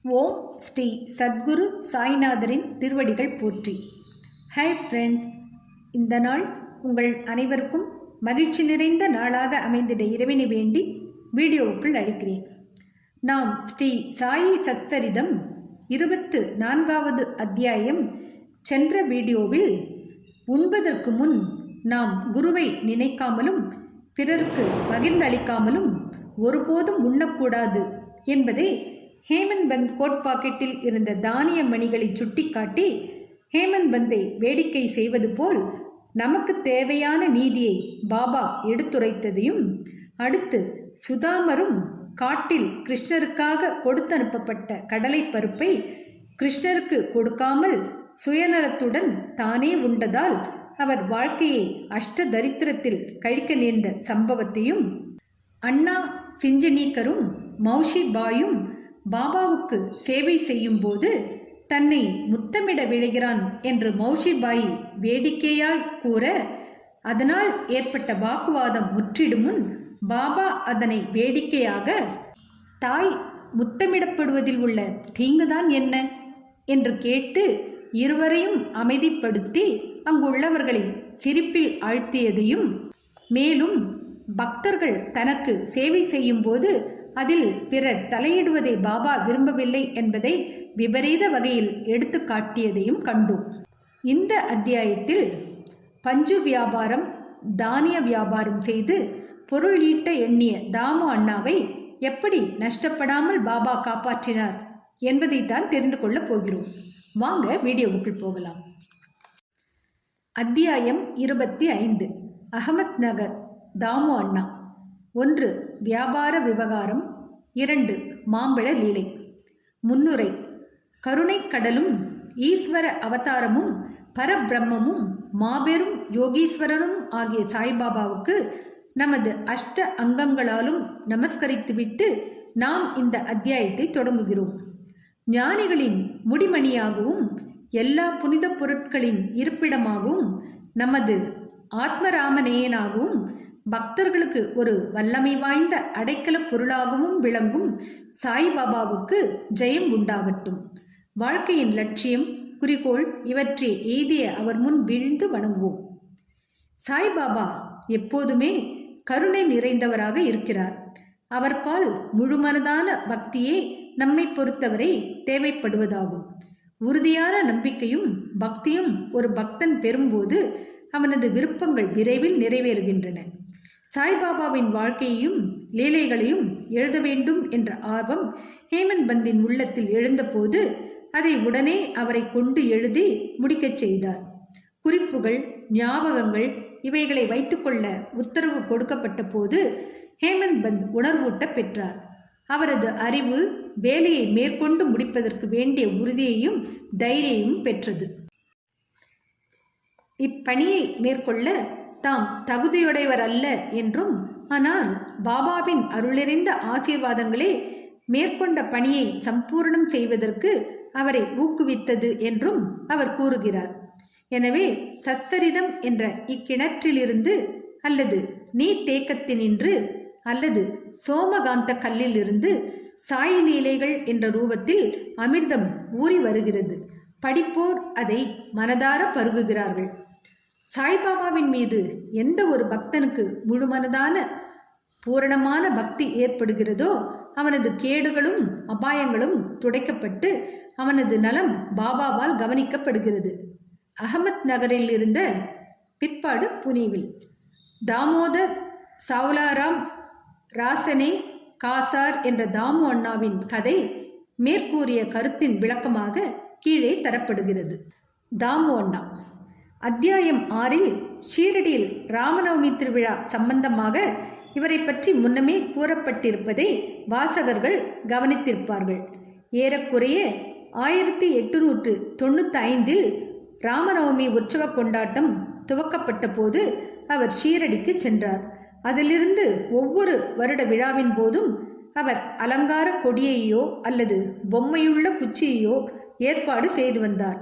ஓம் ஸ்ரீ சத்குரு சாய்நாதரின் திருவடிகள் போற்றி. Hi friends, இந்த நாள் உங்கள் அனைவருக்கும் மகிழ்ச்சி நிறைந்த நாளாக அமைந்திட இறைவனை வேண்டி வீடியோவுக்குள் அழைக்கிறேன். நாம் ஸ்ரீ சாயி சச்சரிதம் 24வது அத்தியாயம் சென்ற வீடியோவில் உண்பதற்கு முன் நாம் குருவை நினைக்காமலும் பிறருக்கு பகிர்ந்தளிக்காமலும் ஒருபோதும் உண்ணக்கூடாது என்பதை ஹேமந்த் பந்த் கோட் பாக்கெட்டில் இருந்த தானிய மணிகளை சுட்டிக்காட்டி ஹேமந்த் பந்தை வேடிக்கை செய்வது போல் நமக்கு தேவையான நீதியை பாபா எடுத்துரைத்ததையும், அடுத்து சுதாமரும் காட்டில் கிருஷ்ணருக்காக கொடுத்தனுப்பப்பட்ட கடலை பருப்பை கிருஷ்ணருக்கு கொடுக்காமல் சுயநலத்துடன் தானே உண்டதால் அவர் வாழ்க்கையை அஷ்டதரித்திரத்தில் கழிக்க நேர்ந்த சம்பவத்தையும், அண்ணா சிஞ்சனீக்கரும் மௌஷி பாயும் பாபாவுக்கு சேவை செய்யும் போது தன்னை முத்தமிட விழைகிறான் என்று மௌஷிபாய் வேடிக்கையாய் கூற, அதனால் ஏற்பட்ட வாக்குவாதம் முற்றிடும் முன் பாபா அதனை வேடிக்கையாக, தாய் முத்தமிடப்படுவதில் உள்ள தீங்குதான் என்ன என்று கேட்டு இருவரையும் அமைதிப்படுத்தி அங்குள்ளவர்களை சிரிப்பில் ஆழ்த்தியதையும், மேலும் பக்தர்கள் தனக்கு சேவை செய்யும் போது அதில் பிறர் தலையிடுவதை பாபா விரும்பவில்லை என்பதை விபரீத வகையில் எடுத்து காட்டியதையும் கண்டோம். இந்த அத்தியாயத்தில் பஞ்சு வியாபாரம், தானிய வியாபாரம் செய்து பொருள் ஈட்ட எண்ணிய தாமு அண்ணாவை எப்படி நஷ்டப்படாமல் பாபா காப்பாற்றினார் என்பதைத்தான் தெரிந்து கொள்ளப் போகிறோம். வாங்க வீடியோவுக்குள் போகலாம். அத்தியாயம் 25. அகமத் நகர் தாமு அண்ணா. 1. வியாபார விவகாரம். 2. மாம்பழ லீலை. முன்னுரை. கருணை கடலும் ஈஸ்வர அவதாரமும் பரபிரம்மமும் மாபெரும் யோகீஸ்வரனும் ஆகிய சாய்பாபாவுக்கு நமது அஷ்ட அங்கங்களாலும் நமஸ்கரித்துவிட்டு நாம் இந்த அத்தியாயத்தை தொடங்குகிறோம். ஞானிகளின் முடிமணியாகவும் எல்லா புனித பொருட்களின் இருப்பிடமாகவும் நமது ஆத்மராமநேயனாகவும் பக்தர்களுக்கு ஒரு வல்லமை வாய்ந்த அடைக்கல பொருளாகவும் விளங்கும் சாய்பாபாவுக்கு ஜெயம் உண்டாகட்டும். வாழ்க்கையின் லட்சியம், குறிக்கோள் இவற்றை எய்திய அவர் முன் வீழ்ந்து வணங்குவோம். சாய்பாபா எப்போதுமே கருணை நிறைந்தவராக இருக்கிறார். அவர் பால் முழுமனதான பக்தியே நம்மை பொறுத்தவரை தேவைப்படுவதாகும். உறுதியான நம்பிக்கையும் பக்தியும் ஒரு பக்தன் பெறும்போது அவனது விருப்பங்கள் விரைவில் நிறைவேறுகின்றன. சாய்பாபாவின் வாழ்க்கையையும் லீலைகளையும் எழுத வேண்டும் என்ற ஆர்வம் ஹேமந்த் பந்தின் உள்ளத்தில் எழுந்தபோது அதை உடனே அவரை கொண்டு எழுதி முடிக்கச் செய்தார். குறிப்புகள், ஞாபகங்கள் இவைகளை வைத்துக்கொள்ள உத்தரவு கொடுக்கப்பட்ட போது ஹேமந்த் பந்த் உணர்வூட்ட பெற்றார். அவரது அறிவு வேலையை மேற்கொண்டு முடிப்பதற்கு வேண்டிய உறுதியையும் தைரியமும் பெற்றது. இப்பணியை மேற்கொள்ள தாம் தகுதியுடையவர் அல்ல என்றும், ஆனால் பாபாவின் அருளிறைந்த ஆசீர்வாதங்களே மேற்கொண்ட பணியை சம்பூர்ணம் செய்வதற்கு அவரை ஊக்குவித்தது என்றும் அவர் கூறுகிறார். எனவே சச்சரிதம் என்ற இக்கிணற்றிலிருந்து அல்லது நீர்த்தேக்கத்தினின்று அல்லது சோமகாந்த கல்லிலிருந்து சாய் லீலைகள் என்ற ரூபத்தில் அமிர்தம் ஊறி வருகிறது. படிப்போர் அதை மனதார பருகுகிறார்கள். சாய்பாபாவின் மீது எந்த ஒரு பக்தனுக்கு முழுமனதான பூரணமான பக்தி ஏற்படுகிறதோ அவனது கேடுகளும் அபாயங்களும் துடைக்கப்பட்டு அவனது நலம் பாபாவால் கவனிக்கப்படுகிறது. அகமத் நகரில் இருந்த பிற்பாடு புனேவில் தாமோதர் சாவ்லாராம் ராசனே காசார் என்ற தாமு அண்ணாவின் கதை மேற்கூறிய கருத்தின் விளக்கமாக கீழே தரப்படுகிறது. தாமு அண்ணா. அத்தியாயம் 6 ஷீரடியில் ராமநவமி திருவிழா சம்பந்தமாக இவரை பற்றி முன்னமே கூறப்பட்டிருப்பதை வாசகர்கள் கவனித்திருப்பார்கள். ஏறக்குறைய 1895 ராமநவமி உற்சவ கொண்டாட்டம் துவக்கப்பட்ட போது அவர் ஷீரடிக்கு சென்றார். அதிலிருந்து ஒவ்வொரு வருட விழாவின் போதும் அவர் அலங்கார கொடியையோ அல்லது பொம்மையுள்ள குச்சியையோ ஏற்பாடு செய்து வந்தார்.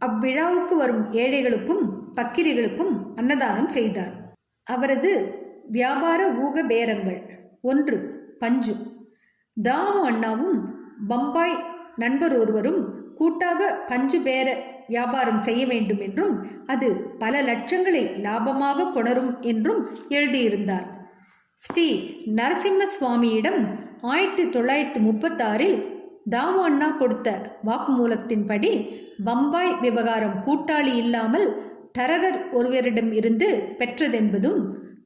அவ்விழாவுக்கு வரும் ஏழைகளுக்கும் பக்கிரிகளுக்கும் அன்னதானம் செய்தார். அவரது வியாபார ஊக பேரங்கள். 1. பஞ்சு. தாமு அண்ணாவும் பம்பாய் நண்பர் ஒருவரும் கூட்டாக பஞ்சு பேர வியாபாரம் செய்ய வேண்டும் என்றும் அது பல லட்சங்களை லாபமாக கொணரும் என்றும் எழுதியிருந்தார். ஸ்ரீ நரசிம்ம சுவாமியிடம் 1936 தாமு அண்ணா கொடுத்த வாக்குமூலத்தின்படி பம்பாய் விவகாரம் கூட்டாளி இல்லாமல் தரகர் ஒருவரிடம் இருந்து பெற்றதென்பதும்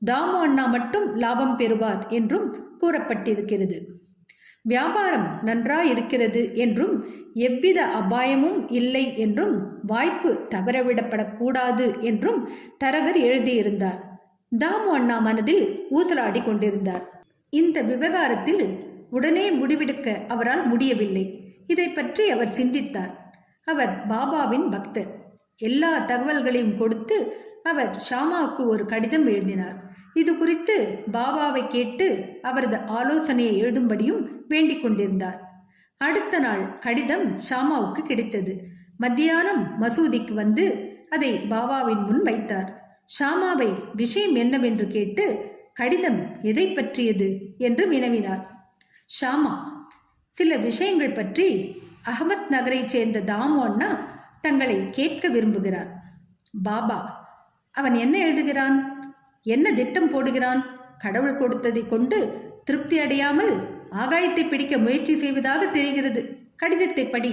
தாமு அண்ணா மட்டும் லாபம் பெறுவார் என்றும் கூறப்பட்டிருக்கிறது. வியாபாரம் நன்றாயிருக்கிறது என்றும் எவ்வித அபாயமும் இல்லை என்றும் வாய்ப்பு தவறவிடப்படக்கூடாது என்றும் தரகர் எழுதியிருந்தார். தாமு அண்ணா மனதில் ஊசலாடி கொண்டிருந்தார். இந்த விவகாரத்தில் உடனே முடிவெடுக்க அவரால் முடியவில்லை. இதை பற்றி அவர் சிந்தித்தார். அவர் பாபாவின் பக்தர். எல்லா தகவல்களையும் கொடுத்து அவர் ஷாமாவுக்கு ஒரு கடிதம் எழுதினார். இது குறித்து பாபாவை கேட்டு அவரது ஆலோசனையை எழுதும்படியும் வேண்டிக் கொண்டிருந்தார். அடுத்த நாள் கடிதம் ஷாமாவுக்கு கிடைத்தது. மத்தியானம் மசூதிக்கு வந்து அதை பாபாவின் முன் வைத்தார். ஷாமாவை விஷயம் என்னவென்று கேட்டு கடிதம் எதை பற்றியது என்று வினவினார். ஷாமா, சில விஷயங்கள் பற்றி அகமத் நகரைச் சேர்ந்த தாமு அண்ணா தங்களை கேட்க விரும்புகிறார். பாபா, அவன் என்ன எழுதுகிறான்? என்ன திட்டம் போடுகிறான்? கடவுள் கொடுத்ததை கொண்டு திருப்தி அடையாமல் ஆகாயத்தை பிடிக்க முயற்சி செய்வதாக தெரிகிறது. கடிதத்தை படி.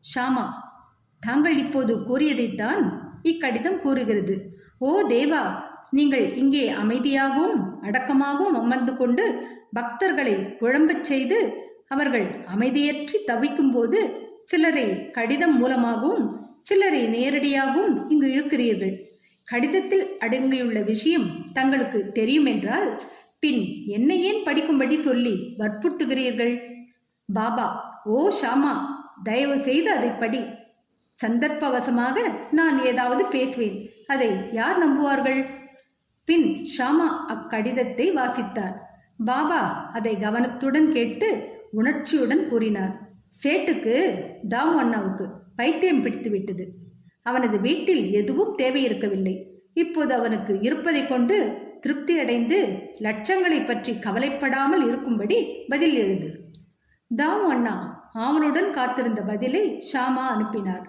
ஷாமா, தாங்கள் இப்போது கூறியதைத்தான் இக்கடிதம் கூறுகிறது. ஓ தேவா, நீங்கள் இங்கே அமைதியாகவும் அடக்கமாகவும் அமர்ந்து கொண்டு பக்தர்களை குழம்பச் செய்து அவர்கள் அமைதியற்றி தவிக்கும் போது சிலரை கடிதம் மூலமாகவும் சிலரை நேரடியாகவும் இங்கு இழுக்கிறீர்கள். கடிதத்தில் அடங்கியுள்ள விஷயம் தங்களுக்கு தெரியும் என்றால் பின் என்னை ஏன் படிக்கும்படி சொல்லி வற்புறுத்துகிறீர்கள்? பாபா, ஓ ஷாமா, தயவு செய்து அதை படி. சந்தர்ப்பவசமாக நான் ஏதாவது பேசுவேன், அதை யார் நம்புவார்கள்? பின் ஷாமா அக்கடிதத்தை வாசித்தார். பாபா அதை கவனத்துடன் கேட்டு உணர்ச்சியுடன் கூறினார். சேட்டுக்கு, தாமு அண்ணாவுக்கு பைத்தியம் பிடித்து விட்டது. அவனது வீட்டில் எதுவும் தேவையிருக்கவில்லை. இப்போது அவனுக்கு இருப்பதை கொண்டு திருப்தி அடைந்து லட்சங்களை பற்றி கவலைப்படாமல் இருக்கும்படி பதில் எழுது. தாமு அண்ணா ஆவலுடன் காத்திருந்த பதிலை ஷாமா அனுப்பினார்.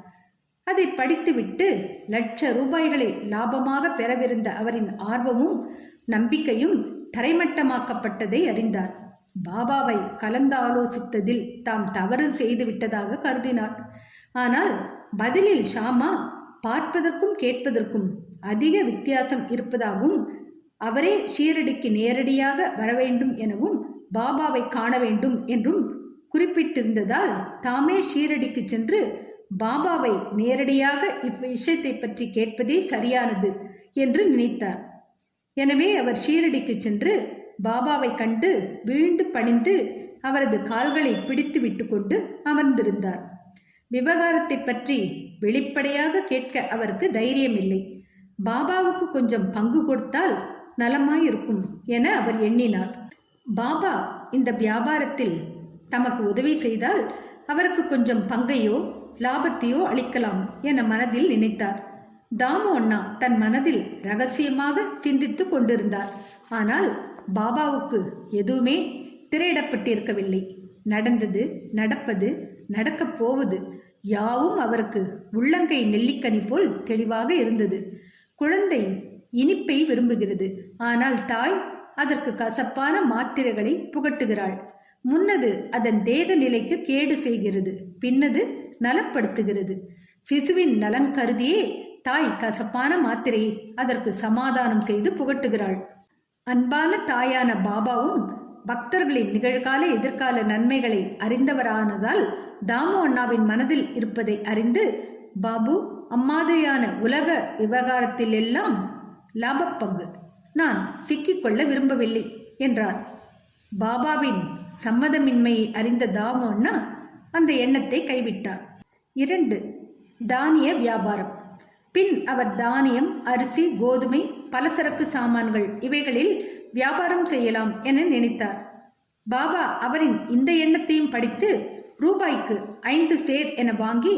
அதை படித்துவிட்டு ₹1,00,000 லாபமாக பெறவிருந்த அவரின் ஆர்வமும் நம்பிக்கையும் தரைமட்டமாக்கப்பட்டதை அறிந்தார். பாபாவை கலந்தாலோசித்ததில் தாம் தவறு செய்து விட்டதாக கருதினார். ஆனால் பதிலில் ஷாமா பார்ப்பதற்கும் கேட்பதற்கும் அதிக வித்தியாசம் இருப்பதாகவும் அவரே ஷீரடிக்கு நேரடியாக வரவேண்டும் எனவும் பாபாவை காண வேண்டும் என்றும் குறிப்பிட்டிருந்ததால் தாமே ஷீரடிக்கு சென்று பாபாவை நேரடியாக இவ்விஷயத்தை பற்றி கேட்பதே சரியானது என்று நினைத்தார். எனவே அவர் ஷீரடிக்கு சென்று பாபாவை கண்டு வீழ்ந்து பணிந்து அவரது கால்களை பிடித்து விட்டு கொண்டு அமர்ந்திருந்தார். விவகாரத்தை பற்றி வெளிப்படையாக கேட்க அவருக்கு தைரியம் இல்லை. பாபாவுக்கு கொஞ்சம் பங்கு கொடுத்தால் நலமாயிருக்கும் என அவர் எண்ணினார். பாபா இந்த வியாபாரத்தில் தமக்கு உதவி செய்தால் அவருக்கு கொஞ்சம் பங்கையோ லாபத்தையோ அளிக்கலாம் என மனதில் நினைத்தார். தாமு அண்ணா தன் மனதில் ரகசியமாக சிந்தித்து கொண்டிருந்தார். ஆனால் பாபாவுக்கு எதுவுமே திரையிடப்பட்டிருக்கவில்லை. நடந்தது, நடப்பது, நடக்கப் போவது யாவும் அவருக்கு உள்ளங்கை நெல்லிக்கனி போல் தெளிவாக இருந்தது. குழந்தை இனிப்பை விரும்புகிறது. ஆனால் தாய் அதற்கு கசப்பான மாத்திரைகளை புகட்டுகிறாள். முன்னது அதன் தேக நிலைக்கு கேடு செய்கிறது, பின்னது நலப்படுத்துகிறது. சிசுவின் நலன் கருதியே தாய் கசப்பான மாத்திரையை அதற்கு சமாதானம் செய்து புகட்டுகிறாள். அன்பான தாயான பாபாவும் பக்தர்களின் நிகழ்கால எதிர்கால நன்மைகளை அறிந்தவரானதால் தாமு அண்ணாவின் மனதில் இருப்பதை அறிந்து, பாபு, அம்மாதிரியான உலக விவகாரத்தில் எல்லாம் லாபப்பங்கு நான் சிக்கிக்கொள்ள விரும்பவில்லை என்றார். பாபாவின் சம்மதமின்மையை அறிந்த தாமு அண்ணா அந்த எண்ணத்தை கைவிட்டார். 2. தானிய வியாபாரம். பின் அவர் தானியம், அரிசி, கோதுமை, பலசரக்கு சாமான்கள் இவைகளில் வியாபாரம் செய்யலாம் என நினைத்தார். பாபா அவரின் இந்த எண்ணத்தையும் படித்து, ரூபாய்க்கு 5 சேர் என வாங்கி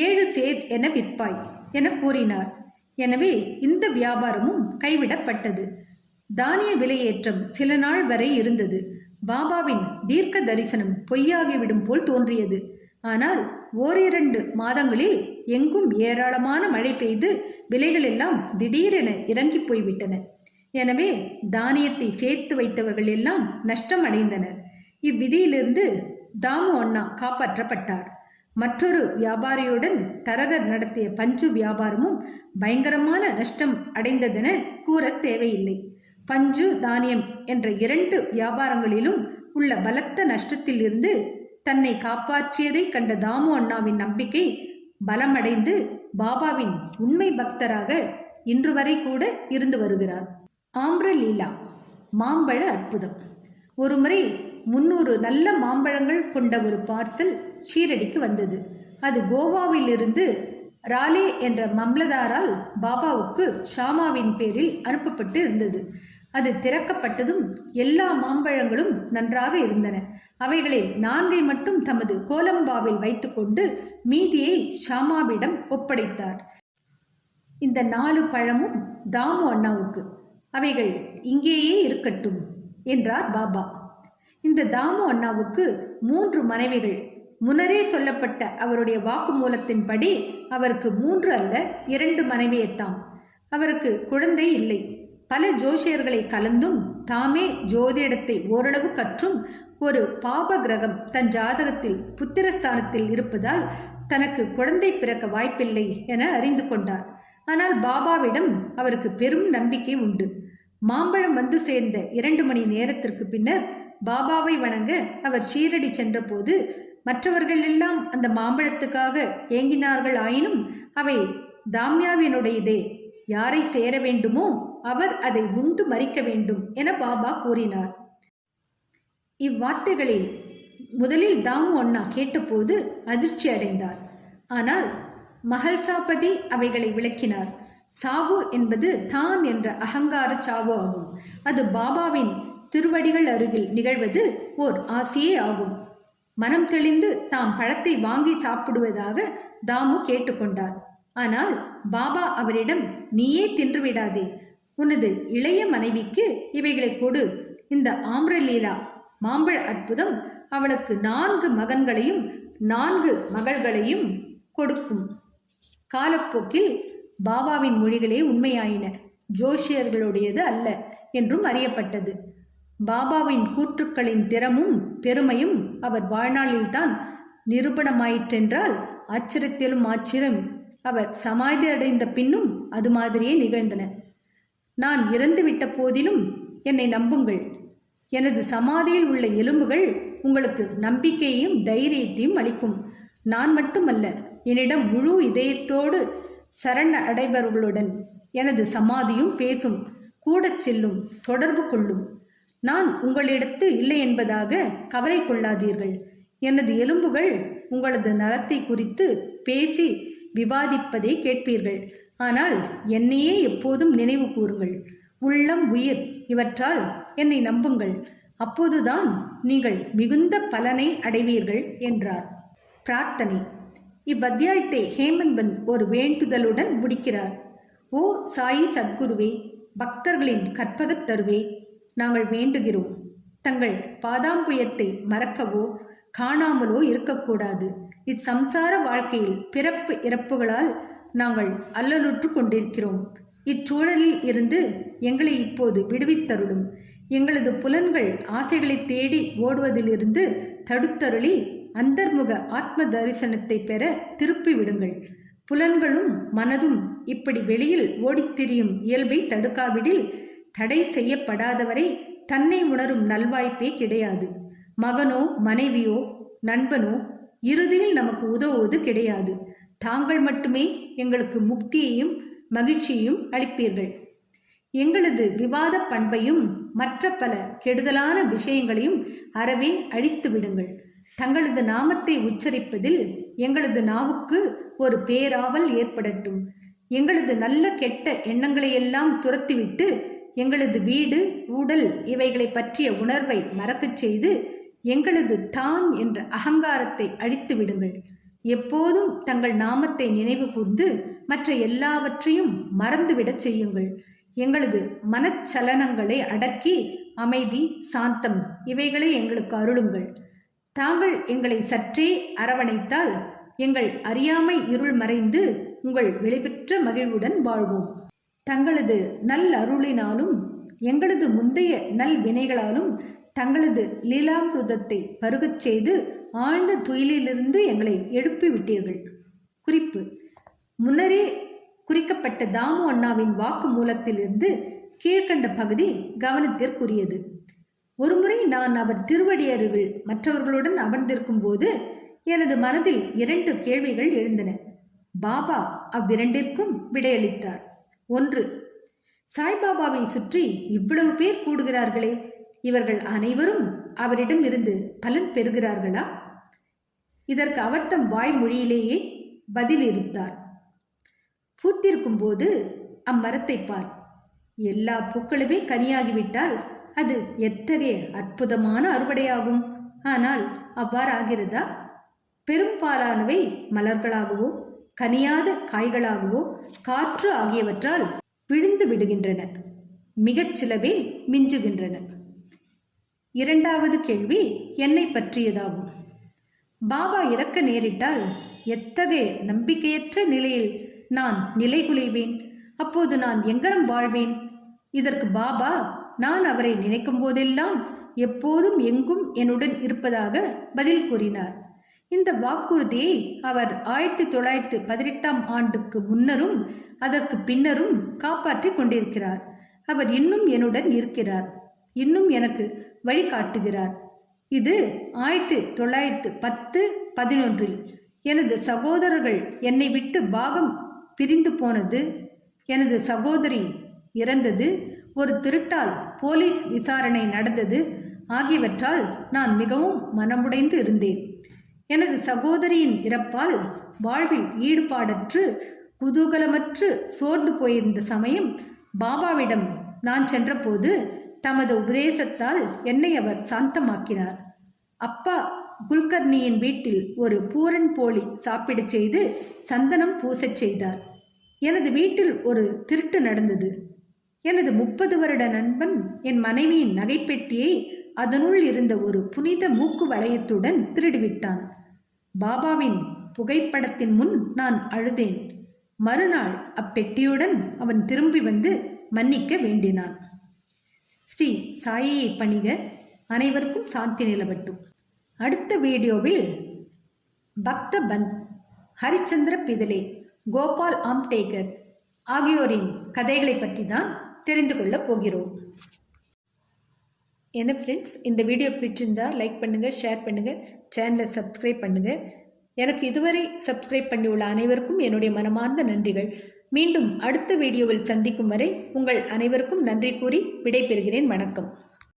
7 சேர் என விற்பாய் என கூறினார். எனவே இந்த வியாபாரமும் கைவிடப்பட்டது. தானிய விலையேற்றம் சில நாள் வரை இருந்தது. பாபாவின் தீர்க்க தரிசனம் பொய்யாகிவிடும் போல் தோன்றியது. ஆனால் ஓரிரண்டு மாதங்களில் எங்கும் ஏராளமான மழை பெய்து விலைகள் எல்லாம் திடீரென இறங்கி போய்விட்டன. எனவே தானியத்தை சேர்த்து வைத்தவர்கள் எல்லாம் நஷ்டம் அடைந்தனர். இவ்விதியிலிருந்து தாமு அண்ணா காப்பாற்றப்பட்டார். மற்றொரு வியாபாரியுடன் தரகர் நடத்திய பஞ்சு வியாபாரமும் பயங்கரமான நஷ்டம் அடைந்ததென கூற தேவையில்லை. பஞ்சு தானியம் என்ற இரண்டு வியாபாரங்களிலும் உள்ள பலத்த நஷ்டத்தில் இருந்து தன்னை காப்பாற்றியதை கண்ட தாமு அண்ணாவின் நம்பிக்கை பலமடைந்து பாபாவின் உண்மை பக்தராக இன்று வரை கூட இருந்து வருகிறார். ஆம்ரலீலா மாம்பழ அற்புதம். ஒருமுறை 300 நல்ல மாம்பழங்கள் கொண்ட ஒரு பார்சல் ஷீரடிக்கு வந்தது. அது கோவாவில் இருந்து ராலே என்ற மம்லதாரால் பாபாவுக்கு ஷாமாவின் பேரில் அனுப்பப்பட்டு இருந்தது. அது திறக்கப்பட்டதும் எல்லா மாம்பழங்களும் நன்றாக இருந்தன. அவைகளில் 4 மட்டும் தமது கோலம்பாவில் வைத்துக்கொண்டு மீதியை ஷாமாவிடம் ஒப்படைத்தார். இந்த 4 பழமும் தாமு அண்ணாவுக்கு, அவைகள் இங்கேயே இருக்கட்டும் என்றார் பாபா. இந்த தாமு அண்ணாவுக்கு 3 மனைவிகள். முன்னரே சொல்லப்பட்ட அவருடைய வாக்குமூலத்தின்படி அவருக்கு 3 அல்ல 2 மனைவியைத்தாம். அவருக்கு குழந்தை இல்லை. பல ஜோசியர்களை கலந்தும் தாமே ஜோதிடத்தை ஓரளவு கற்றும் ஒரு பாப கிரகம் தன் ஜாதகத்தில் புத்திரஸ்தானத்தில் இருப்பதால் தனக்கு குழந்தை பிறக்க வாய்ப்பில்லை என அறிந்து கொண்டார். ஆனால் பாபாவிடம் அவருக்கு பெரும் நம்பிக்கை உண்டு. மாம்பழம் வந்து சேர்ந்த 2 மணி நேரத்திற்கு பின்னர் பாபாவை வணங்க அவர் ஷீரடி சென்றபோது மற்றவர்கள் எல்லாம் அந்த மாம்பழத்துக்காக ஏங்கினார்கள். ஆயினும் அவை தாம்யாவினுடையதே, யாரை சேர வேண்டுமோ அவர் அதை உண்டு மறிக்க வேண்டும் என பாபா கூறினார். இவ்வார்த்தைகளில் முதலில் தாமு அண்ணா கேட்டபோது அதிர்ச்சி அடைந்தார். ஆனால் மஹல்சாபதி அவைகளை விளக்கினார். சாவு என்பது தான் என்ற அகங்கார சாவு ஆகும். அது பாபாவின் திருவடிகள் அருகில் நிகழ்வது ஓர் ஆசையே ஆகும். மனம் தெளிந்து தாம் பழத்தை வாங்கி சாப்பிடுவதாக தாமு கேட்டுக்கொண்டார். ஆனால் பாபா அவரிடம், நீயே தின்றுவிடாதே, உனது இளைய மனைவிக்கு இவைகளை கொடு. இந்த ஆம்ரலீலா மாம்பழ அற்புதம் அவளுக்கு 4 மகன்களையும் 4 மகள்களையும் கொடுக்கும். காலப்போக்கில் பாபாவின் மொழிகளே உண்மையாயின, ஜோஷியர்களுடையது அல்ல என்றும் அறியப்பட்டது. பாபாவின் கூற்றுக்களின் திறமும் பெருமையும் அவர் வாழ்நாளில்தான் நிரூபணமாயிற்றென்றால் ஆச்சரியத்திலும் ஆச்சரியம். அவர் சமாதி அடைந்த பின்னும் அது மாதிரியே நிகழ்ந்தன. நான் இறந்துவிட்ட போதிலும் என்னை நம்புங்கள். எனது சமாதியில் உள்ள எலும்புகள் உங்களுக்கு நம்பிக்கையையும் தைரியத்தையும் அளிக்கும். நான் மட்டுமல்ல, என்னிடம் முழு இதயத்தோடு சரண் அடைபவர்களுடன் எனது சமாதியும் பேசும், கூட செல்லும், தொடர்பு கொள்ளும். நான் உங்களிடத்து இல்லை என்பதாக கவலை கொள்ளாதீர்கள். எனது எலும்புகள் உங்களது நலத்தை குறித்து பேசி விவாதிப்பதை கேட்பீர்கள். ஆனால் என்னையே எப்போதும் நினைவு கூறுங்கள். உள்ளம், உயிர் இவற்றால் என்னை நம்புங்கள். அப்போதுதான் நீங்கள் மிகுந்த பலனை அடைவீர்கள் என்றார். பிரார்த்தனை. இவ்வத்தியாயத்தை ஹேமந்த் பந்த் ஒரு வேண்டுதலுடன் முடிக்கிறார். ஓ சாயி சத்குருவே, பக்தர்களின் கற்பகத் தருவே, நாங்கள் வேண்டுகிறோம். தங்கள் பாதாம்புயத்தை மறக்கவோ காணாமலோ இருக்கக்கூடாது. இச்சம்சார வாழ்க்கையில் பிறப்பு இறப்புகளால் நாங்கள் அல்லலுற்று கொண்டிருக்கிறோம். இச்சூழலில் இருந்து எங்களை இப்போது விடுவித்தருளும். எங்களது புலன்கள் ஆசைகளை தேடி ஓடுவதிலிருந்து தடுத்தருளி அந்தர்முக ஆத்ம தரிசனத்தை பெற திருப்பி விடுங்கள். புலன்களும் மனதும் இப்படி வெளியில் ஓடித்திரியும் இயல்பை தடுக்காவிடில் தடை செய்யப்படாதவரை தன்னை உணரும் நல்வாய்ப்பே கிடையாது. மகனோ மனைவியோ நண்பனோ இறுதியில் நமக்கு உதவுவது கிடையாது. தாங்கள் மட்டுமே எங்களுக்கு முக்தியையும் மகிழ்ச்சியையும் அளிப்பீர்கள். எங்களது விவாத பண்பையும் மற்ற பல கெடுதலான விஷயங்களையும் அறவே அழித்து விடுங்கள். தங்களது நாமத்தை உச்சரிப்பதில் எங்களது நாவுக்கு ஒரு பேராவல் ஏற்படட்டும். எங்களது நல்ல கெட்ட எண்ணங்களையெல்லாம் துரத்திவிட்டு எங்களது வீடு, உடல் இவைகளை பற்றிய உணர்வை மறக்கச் செய்து எங்களது தான் என்ற அகங்காரத்தை அழித்து விடுங்கள். எப்போதும் தங்கள் நாமத்தை நினைவு கூர்ந்து மற்ற எல்லாவற்றையும் மறந்துவிடச் செய்யுங்கள். எங்களது மனச்சலனங்களை அடக்கி அமைதி, சாந்தம் இவைகளை எங்களுக்கு அருளுங்கள். தாங்கள் எங்களை சற்றே அரவணைத்தால் எங்கள் அறியாமை இருள் மறைந்து உங்கள் விளைபெற்ற மகிழ்வுடன் வாழ்வோம். தங்களது நல் அருளினாலும் எங்களது முந்தைய நல் வினைகளாலும் தங்களது லீலாமிருதத்தை பருகச் செய்து ஆழ்ந்த துயிலிலிருந்து எங்களை எழுப்பி விட்டீர்கள். குறிப்பு: முன்னரே குறிக்கப்பட்ட தாமு அண்ணாவின் வாக்கு மூலத்திலிருந்து கீழ்கண்ட பகுதி கவனத்திற்குரியது. ஒருமுறை நான் அவர் திருவடியருகில் மற்றவர்களுடன் அமர்ந்திருக்கும் போது எனது மனதில் 2 கேள்விகள் எழுந்தன. பாபா அவ்விரண்டிற்கும் விடையளித்தார். 1. சாய்பாபாவை சுற்றி இவ்வளவு பேர் கூடுகிறார்களே, இவர்கள் அனைவரும் அவரிடம் இருந்து பலன் பெறுகிறார்களா? இதற்கு அவர் தம் வாய்மொழியிலேயே பதில் இருந்தார். பூத்திருக்கும் போது அம்மரத்தை பார். எல்லா பூக்களுமே கனியாகிவிட்டால் அது எத்தகைய அற்புதமான அறுவடையாகும். ஆனால் அவ்வாறு ஆகிறதா? பெரும்பாலானவை மலர்களாகவோ கனியாத காய்களாகவோ காற்று ஆகியவற்றால் விழுந்து விடுகின்றன. மிகச் சிலவே மிஞ்சுகின்றன. 2வது கேள்வி என்னை பற்றியதாகும். பாபா இறக்க நேரிட்டால் எத்தகைய நம்பிக்கையற்ற நிலையில் நான் நிலைகுலைவேன்? அப்போது நான் எங்கனம் வாழ்வேன்? இதற்கு பாபா நான் அவரை நினைக்கும் போதெல்லாம் எப்போதும் எங்கும் என்னுடன் இருப்பதாக பதில் கூறினார். இந்த வாக்குறுதியை அவர் 1918ஆம் ஆண்டுக்கு முன்னரும் அதற்கு பின்னரும் காப்பாற்றி கொண்டிருக்கிறார். அவர் இன்னும் என்னுடன் இருக்கிறார், இன்னும் எனக்கு வழிகாட்டுகிறார். இது 1910-11 எனது சகோதரர்கள் என்னை விட்டு பாகம் பிரிந்து போனது, எனது சகோதரி இறந்தது, ஒரு திருட்டால் போலீஸ் விசாரணை நடந்தது ஆகியவற்றால் நான் மிகவும் மனமுடைந்து இருந்தேன். எனது சகோதரியின் இறப்பால் வாழ்வில் ஈடுபாடற்று குதூகலமற்று சோர்ந்து போயிருந்த சமயம் பாபாவிடம் நான் சென்றபோது தமது உபதேசத்தால் என்னை அவர் சாந்தமாக்கினார். அப்பா குல்கர்னியின் வீட்டில் ஒரு பூரன் போலி சாப்பிடச் செய்து சந்தனம் பூசச் செய்தார். எனது வீட்டில் ஒரு திருட்டு நடந்தது. எனது 30 வருட நண்பன் என் மனைவியின் நகைப்பெட்டியை அதனுள் இருந்த ஒரு புனித மூக்கு வளையத்துடன் திருடிவிட்டான். பாபாவின் புகைப்படத்தின் முன் நான் அழுதேன். மறுநாள் அப்பெட்டியுடன் அவன் திரும்பி வந்து மன்னிக்க வேண்டினான். ஸ்ரீ சாயியை பணிக. அனைவருக்கும் சாந்தி நிலவட்டும். அடுத்த வீடியோவில் பக்த பந்த், ஹரிச்சந்திர பிதலே, கோபால் ஆம்டேகர் ஆகியோரின் கதைகளை பற்றி தான் தெரிந்து கொள்ளப் போகிறோம். என்ன ஃப்ரெண்ட்ஸ், இந்த வீடியோ பிடிச்சிருந்தா லைக் பண்ணுங்கள், ஷேர் பண்ணுங்கள், சேனலை சப்ஸ்கிரைப் பண்ணுங்கள். எனக்கு இதுவரை சப்ஸ்கிரைப் பண்ணியுள்ள அனைவருக்கும் என்னுடைய மனமார்ந்த நன்றிகள். மீண்டும் அடுத்த வீடியோவில் சந்திக்கும் வரை உங்கள் அனைவருக்கும் நன்றி கூறி விடைபெறுகிறேன். வணக்கம்.